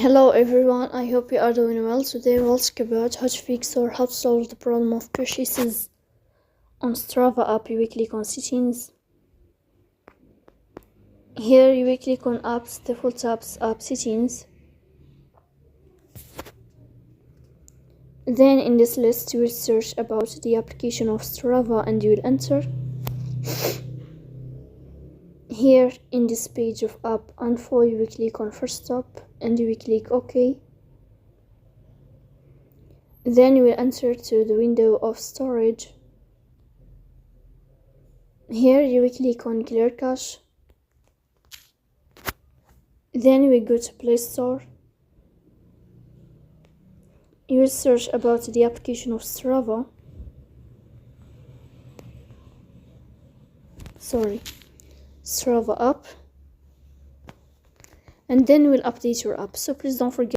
Hello everyone, I hope you are doing well. Today we'll talk about how to fix or how to solve the problem of purchases on Strava app. You will click on settings. Here you will click on apps, default apps, app settings. Then in this list you will search about the application of Strava and you will enter. Here in this page of app info you will click on first stop and you will click OK. Then you will enter to the window of storage. Here you will click on clear cache. Then you will go to Play Store. You will search about the application of Strava. Strava app. And then you will update your app. So please don't forget